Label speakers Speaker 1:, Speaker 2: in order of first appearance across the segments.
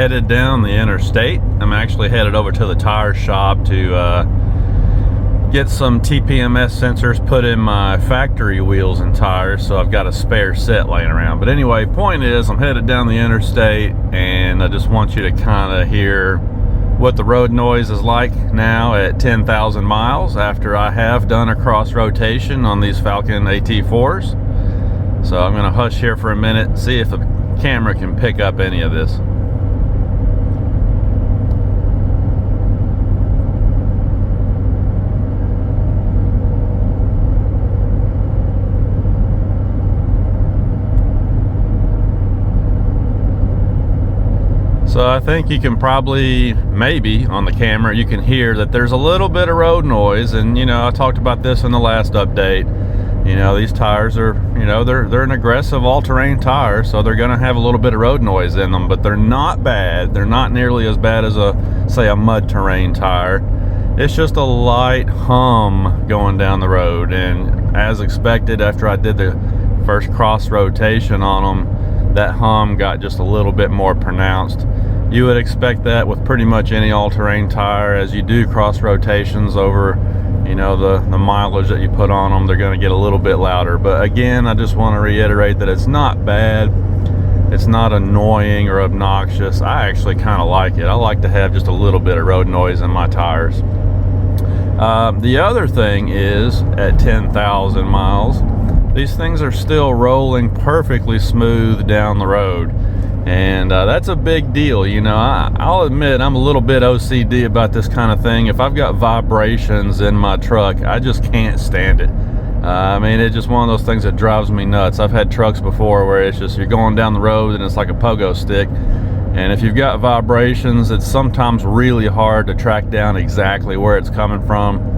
Speaker 1: headed down the interstate. I'm actually headed over to the tire shop to get some TPMS sensors put in my factory wheels and tires, so I've got a spare set laying around. But anyway, point is, I'm headed down the interstate, and I just want you to kind of hear what the road noise is like now at 10,000 miles after I have done a cross rotation on these Falken AT4s. So I'm going to hush here for a minute, see if the camera can pick up any of this. So I think you can probably, maybe on the camera, you can hear that there's a little bit of road noise. And, you know, I talked about this in the last update. You know, these tires are, you know, they're an aggressive all-terrain tire, so they're going to have a little bit of road noise in them, but they're not bad. They're not nearly as bad as say a mud terrain tire. It's just a light hum going down the road. And as expected, after I did the first cross rotation on them, that hum got just a little bit more pronounced. You would expect that with pretty much any all-terrain tire. As you do cross rotations over, you know, the mileage that you put on them, they're going to get a little bit louder. But again, I just want to reiterate that it's not bad. It's not annoying or obnoxious. I actually kind of like it. I like to have just a little bit of road noise in my tires. The other thing is, at 10,000 miles, these things are still rolling perfectly smooth down the road. And that's a big deal. You know, I'll admit I'm a little bit OCD about this kind of thing. If I've got vibrations in my truck, I just can't stand it. I mean, it's just one of those things that drives me nuts. I've had trucks before where it's just, you're going down the road and it's like a pogo stick. And if you've got vibrations, it's sometimes really hard to track down exactly where it's coming from.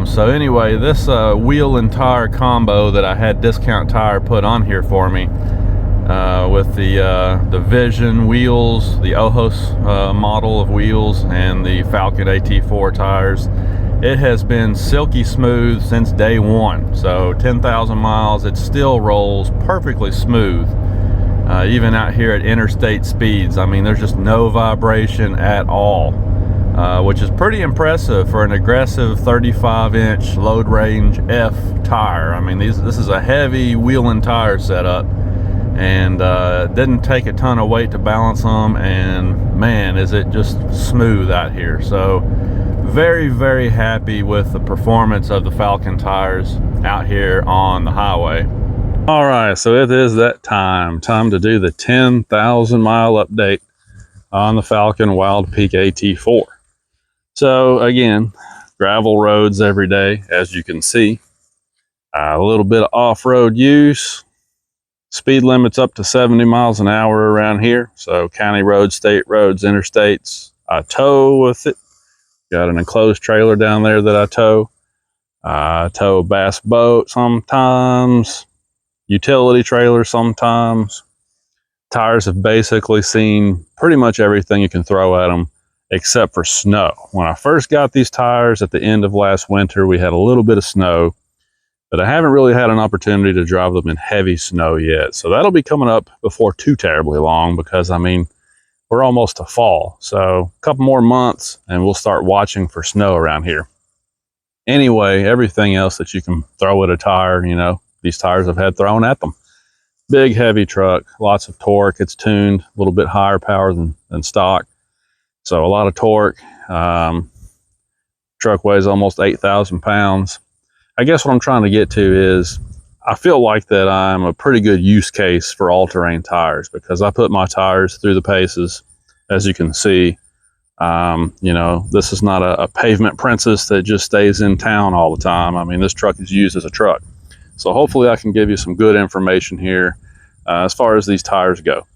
Speaker 1: So anyway, this wheel and tire combo that I had Discount Tire put on here for me, with the Vision wheels, the Ojos model of wheels, and the Falken AT4 tires, it has been silky smooth since day one. So 10,000 miles, it still rolls perfectly smooth, even out here at interstate speeds. I mean, there's just no vibration at all, which is pretty impressive for an aggressive 35-inch load range F tire. I mean, this is a heavy wheel and tire setup. And didn't take a ton of weight to balance them, and man, is it just smooth out here. So very, very happy with the performance of the Falken tires out here on the highway. All right, so it is that time to do the 10,000 mile update on the Falken Wildpeak AT4. So again, gravel roads every day, as you can see. A little bit of off-road use. Speed limits up to 70 miles an hour around here. So county roads, state roads, interstates, I tow with it. Got an enclosed trailer down there that I tow. I tow a bass boat sometimes, utility trailer sometimes. Tires have basically seen pretty much everything you can throw at them except for snow. When I first got these tires at the end of last winter, we had a little bit of snow, but I haven't really had an opportunity to drive them in heavy snow yet. So that'll be coming up before too terribly long, because I mean, we're almost to fall. So a couple more months and we'll start watching for snow around here. Anyway, everything else that you can throw at a tire, you know, these tires have had thrown at them. Big, heavy truck, lots of torque. It's tuned a little bit higher power than stock. So a lot of torque. Truck weighs almost 8,000 pounds. I guess what I'm trying to get to is, I feel like that I'm a pretty good use case for all-terrain tires, because I put my tires through the paces, as you can see. You know, this is not a pavement princess that just stays in town all the time. I mean, this truck is used as a truck. So hopefully I can give you some good information here as far as these tires go.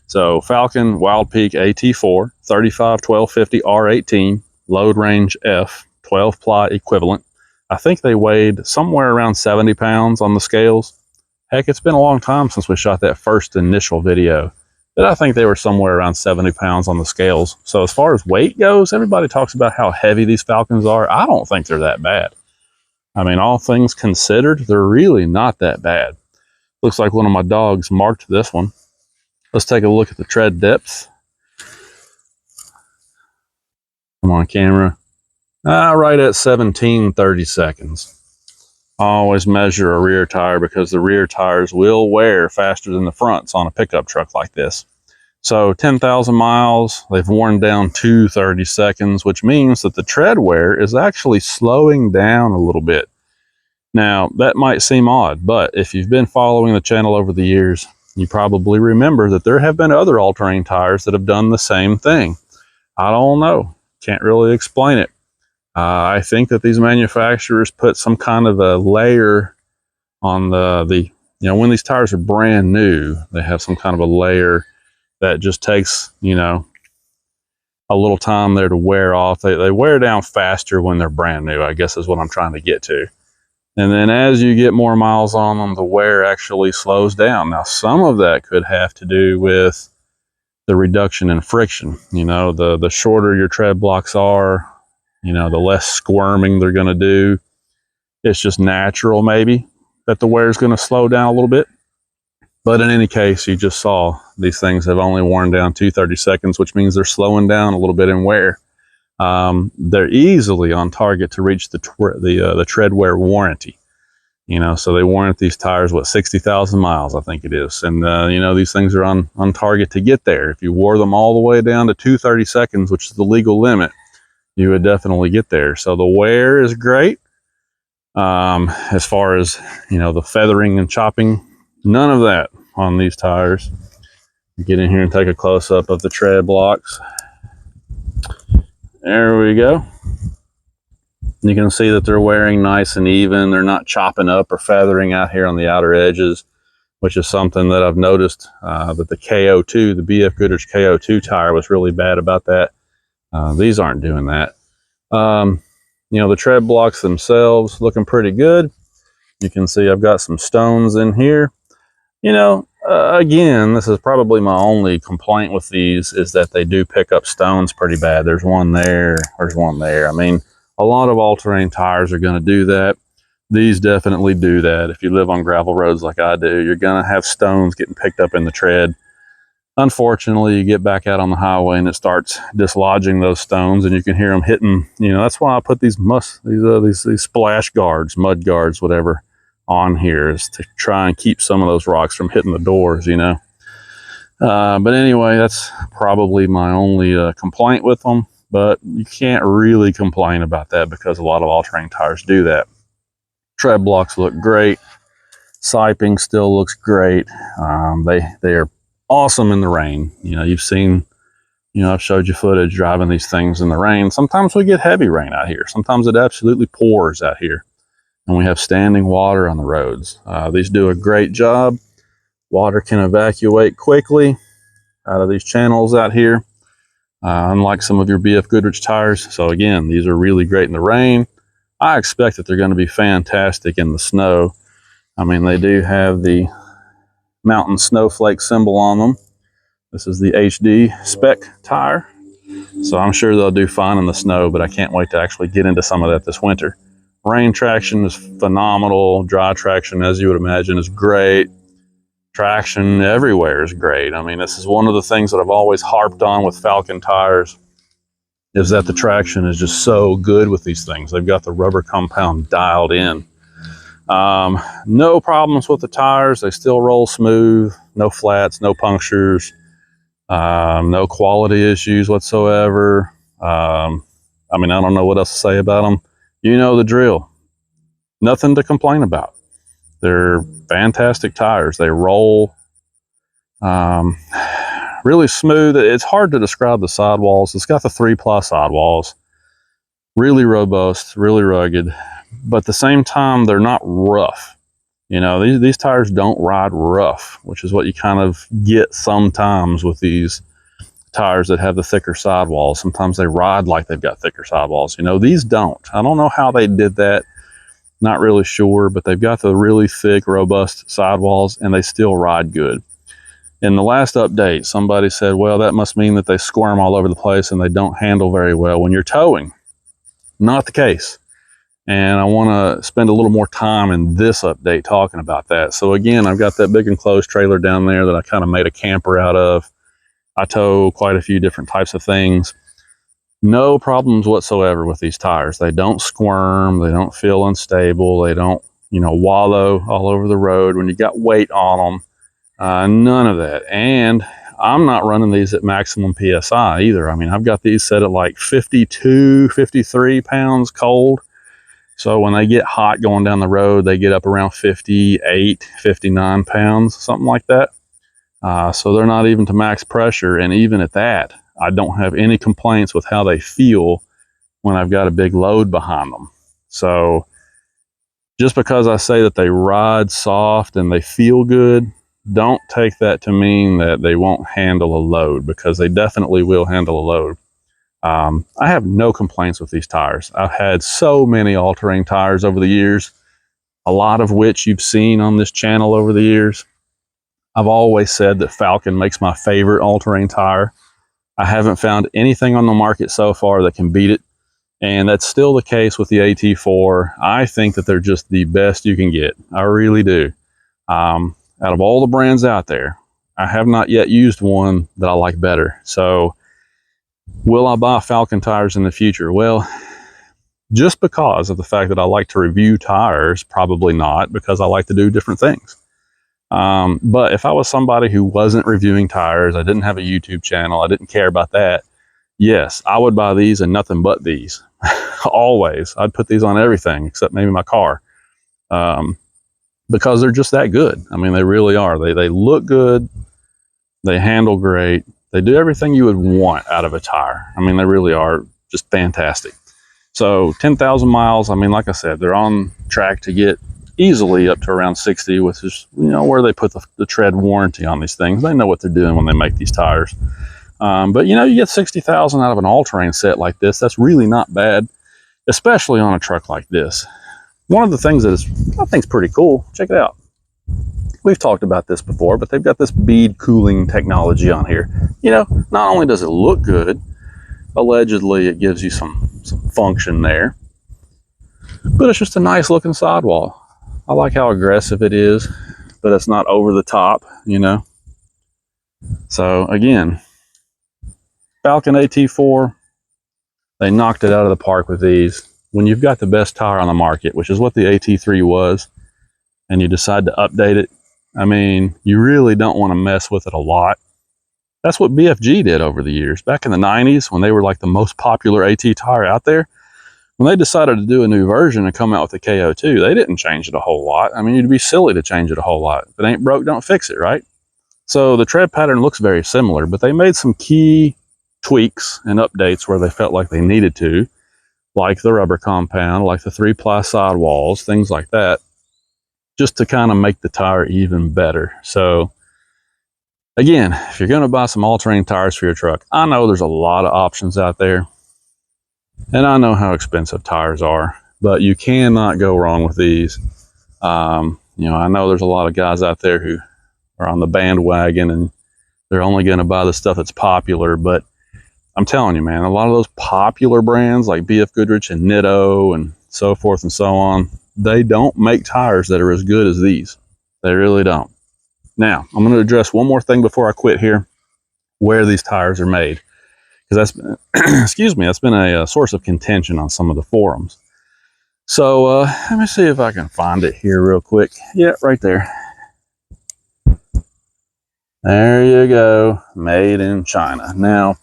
Speaker 1: So Falken Wildpeak AT4, 35-1250 R18, load range F, 12 ply equivalent. I think they weighed somewhere around 70 pounds on the scales. Heck, it's been a long time since we shot that first initial video, but I think they were somewhere around 70 pounds on the scales. So as far as weight goes, everybody talks about how heavy these Falkens are. I don't think they're that bad. I mean, all things considered, they're really not that bad. Looks like one of my dogs marked this one. Let's take a look at the tread depth. Come on, camera. Right at 17-30 seconds. I always measure a rear tire because the rear tires will wear faster than the fronts on a pickup truck like this. So 10,000 miles, they've worn down to 30 seconds, which means that the tread wear is actually slowing down a little bit. Now, that might seem odd, but if you've been following the channel over the years, you probably remember that there have been other all-terrain tires that have done the same thing. I don't know. Can't really explain it. I think that these manufacturers put some kind of a layer on the when these tires are brand new, they have some kind of a layer that just takes, a little time there to wear off. They wear down faster when they're brand new, I guess is what I'm trying to get to. And then as you get more miles on them, the wear actually slows down. Now, some of that could have to do with the reduction in friction. The shorter your tread blocks are, the less squirming they're going to do. It's just natural, maybe, that the wear is going to slow down a little bit. But in any case, you just saw these things have only worn down to 30 seconds, which means they're slowing down a little bit in wear. They're easily on target to reach the tread wear warranty. So they warrant these tires, 60,000 miles, I think it is. And, these things are on target to get there. If you wore them all the way down to 230 seconds, which is the legal limit, you would definitely get there. So the wear is great. As far as, the feathering and chopping, none of that on these tires. Get in here and take a close-up of the tread blocks. There we go. You can see that they're wearing nice and even. They're not chopping up or feathering out here on the outer edges, which is something that I've noticed that the KO2, the BF Goodrich KO2 tire was really bad about that. These aren't doing that. The tread blocks themselves looking pretty good. You can see I've got some stones in here. Again, this is probably my only complaint with these is that they do pick up stones pretty bad. There's one there, there's one there. I mean, a lot of all-terrain tires are going to do that. These definitely do that. If you live on gravel roads like I do, you're going to have stones getting picked up in the tread. Unfortunately, you get back out on the highway and it starts dislodging those stones, and you can hear them hitting. That's why I put these splash guards, mud guards, whatever, on here, is to try and keep some of those rocks from hitting the doors. But anyway, that's probably my only complaint with them. But you can't really complain about that because a lot of all-terrain tires do that. Tread blocks look great. Siping still looks great. They are awesome in the rain. You've seen, I've showed you footage driving these things in the rain. Sometimes we get heavy rain out here. Sometimes it absolutely pours out here, and we have standing water on the roads. These do a great job. Water can evacuate quickly out of these channels out here, unlike some of your BF Goodrich tires. So again, these are really great in the rain. I expect that they're going to be fantastic in the snow. I mean, they do have the mountain snowflake symbol on them. This is the HD spec tire, so I'm sure they'll do fine in the snow, but I can't wait to actually get into some of that this winter. Rain traction is phenomenal. Dry traction, as you would imagine, is great. Traction everywhere is great. I mean, this is one of the things that I've always harped on with Falken tires, is that the traction is just so good with these things. They've got the rubber compound dialed in. No problems with the tires. They still roll smooth. No flats, no punctures, no quality issues whatsoever. I mean, I don't know what else to say about them. You know the drill. Nothing to complain about. They're fantastic tires. They roll really smooth. It's hard to describe the sidewalls. It's got the 3-ply sidewalls. Really robust, really rugged. But at the same time, they're not rough. These tires don't ride rough, which is what you kind of get sometimes with these tires that have the thicker sidewalls. Sometimes they ride like they've got thicker sidewalls. These don't. I don't know how they did that. Not really sure, but they've got the really thick, robust sidewalls, and they still ride good. In the last update, somebody said, well, that must mean that they squirm all over the place and they don't handle very well when you're towing. Not the case. And I want to spend a little more time in this update talking about that. So again, I've got that big enclosed trailer down there that I kind of made a camper out of. I tow quite a few different types of things. No problems whatsoever with these tires. They don't squirm, they don't feel unstable, they don't, you know, wallow all over the road when you got weight on them. None of that. And I'm not running these at maximum PSI either. I mean, I've got these set at like 52, 53 pounds cold. So when they get hot going down the road, they get up around 58, 59 pounds, something like that. So they're not even to max pressure. And even at that, I don't have any complaints with how they feel when I've got a big load behind them. So just because I say that they ride soft and they feel good, don't take that to mean that they won't handle a load, because they definitely will handle a load. I have no complaints with these tires. I've had so many all-terrain tires over the years, a lot of which you've seen on this channel over the years. I've always said that Falken makes my favorite all-terrain tire. I haven't found anything on the market so far that can beat it, and that's still the case with the AT4. I think that they're just the best you can get. I really do. Out of all the brands out there, I have not yet used one that I like better. So will I buy Falken tires in the future? Well, just because of the fact that I like to review tires, probably not, because I like to do different things. But if I was somebody who wasn't reviewing tires, I didn't have a YouTube channel, I didn't care about that, yes, I would buy these and nothing but these. Always. I'd put these on everything except maybe my car. Because they're just that good. I mean, they really are. They look good. They handle great. They do everything you would want out of a tire. I mean, they really are just fantastic. So 10,000 miles, I mean, like I said, they're on track to get easily up to around 60, which is, you know, where they put the tread warranty on these things. They know what they're doing when they make these tires. But, you know, you get 60,000 out of an all-terrain set like this. That's really not bad, especially on a truck like this. One of the things that I think is pretty cool, check it out. We've talked about this before, but they've got this bead cooling technology on here. You know, not only does it look good, allegedly it gives you some function there, but it's just a nice looking sidewall. I like how aggressive it is, but it's not over the top, you know. So again, Falken AT4, they knocked it out of the park with these. When you've got the best tire on the market, which is what the AT3 was, and you decide to update it, I mean, you really don't want to mess with it a lot. That's what BFG did over the years. Back in the 90s, when they were like the most popular AT tire out there, when they decided to do a new version and come out with the KO2, they didn't change it a whole lot. I mean, you'd be silly to change it a whole lot. If it ain't broke, don't fix it, right? So the tread pattern looks very similar, but they made some key tweaks and updates where they felt like they needed to, like the rubber compound, like the 3-ply sidewalls, things like that, just to kind of make the tire even better. So again, if you're going to buy some all-terrain tires for your truck, I know there's a lot of options out there, and I know how expensive tires are, but you cannot go wrong with these. You know, I know there's a lot of guys out there who are on the bandwagon and they're only going to buy the stuff that's popular, but I'm telling you, man, a lot of those popular brands like BF Goodrich and Nitto and so forth and so on, they don't make tires that are as good as these. They really don't. Now, I'm going to address one more thing before I quit here, where these tires are made. Because that's been, excuse me, that's been a source of contention on some of the forums. So let me see if I can find it here real quick. Yeah, right there. There you go, made in China. Now,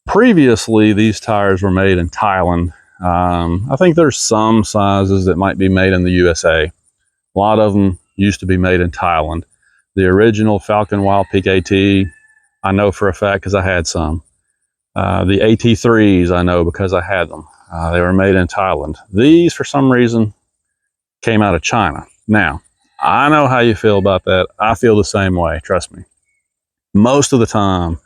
Speaker 1: previously, these tires were made in Thailand. I think there's some sizes that might be made in the USA. A lot of them used to be made in Thailand. The original Falken Wildpeak AT, I know for a fact because I had some. The AT3s, I know because I had them. They were made in Thailand. These, for some reason, came out of China. Now, I know how you feel about that. I feel the same way, trust me. Most of the time,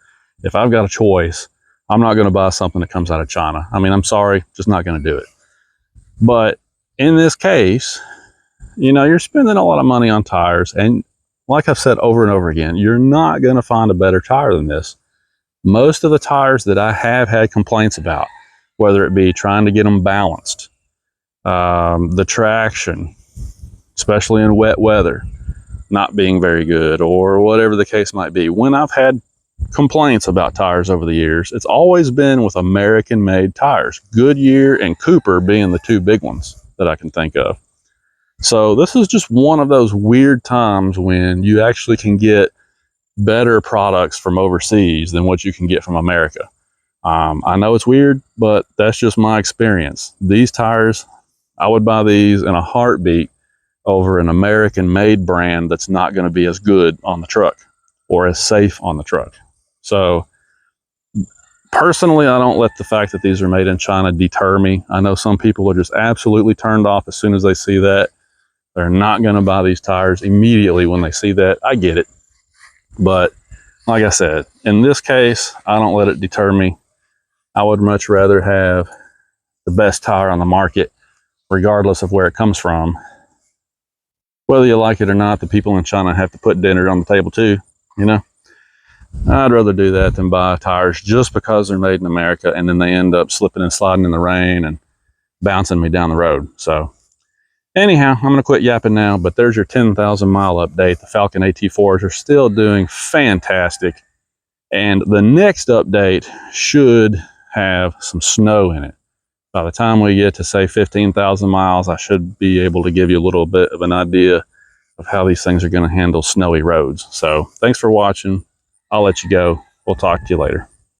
Speaker 1: if I've got a choice, I'm not going to buy something that comes out of China. I mean, I'm sorry, just not going to do it. But in this case, you know, you're spending a lot of money on tires. And like I've said over and over again, you're not going to find a better tire than this. Most of the tires that I have had complaints about, whether it be trying to get them balanced, the traction, especially in wet weather, not being very good, or whatever the case might be. When I've had complaints about tires over the years, it's always been with American-made tires. Goodyear and Cooper being the two big ones that I can think of. So this is just one of those weird times when you actually can get better products from overseas than what you can get from America. I know it's weird, but that's just my experience. These tires, I would buy these in a heartbeat over an American-made brand that's not going to be as good on the truck or as safe on the truck. So personally, I don't let the fact that these are made in China deter me. I know some people are just absolutely turned off as soon as they see that. They're not going to buy these tires immediately when they see that. I get it. But like I said, in this case, I don't let it deter me. I would much rather have the best tire on the market, regardless of where it comes from. Whether you like it or not, the people in China have to put dinner on the table too, you know? I'd rather do that than buy tires just because they're made in America and then they end up slipping and sliding in the rain and bouncing me down the road. So anyhow, I'm going to quit yapping now, but there's your 10,000 mile update. The Falken AT4s are still doing fantastic. And the next update should have some snow in it. By the time we get to say 15,000 miles, I should be able to give you a little bit of an idea of how these things are going to handle snowy roads. So thanks for watching. I'll let you go. We'll talk to you later.